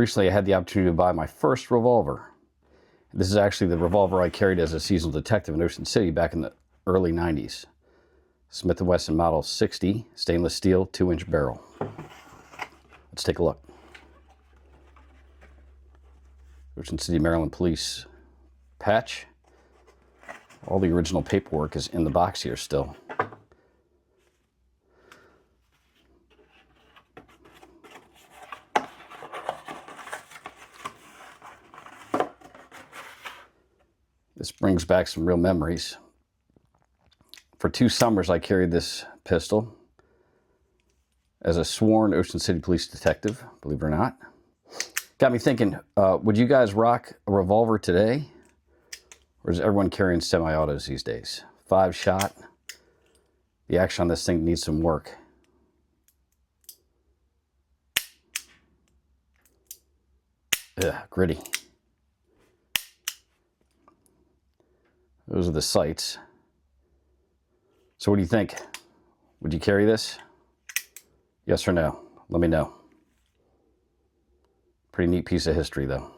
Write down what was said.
Recently, I had the opportunity to buy my first revolver. This is actually the revolver I carried as a seasonal detective in Ocean City back in the early 90s. Smith & Wesson Model 60, stainless steel, 2-inch barrel. Let's take a look. Ocean City, Maryland Police patch. All the original paperwork is in the box here still. This brings back some real memories. For 2 summers, I carried this pistol as a sworn Ocean City Police detective, believe it or not. Got me thinking, would you guys rock a revolver today? Or is everyone carrying semi-autos these days? 5-shot. The action on this thing needs some work. Ugh, gritty. Those are the sights. So what do you think? Would you carry this? Yes or no? Let me know. Pretty neat piece of history though.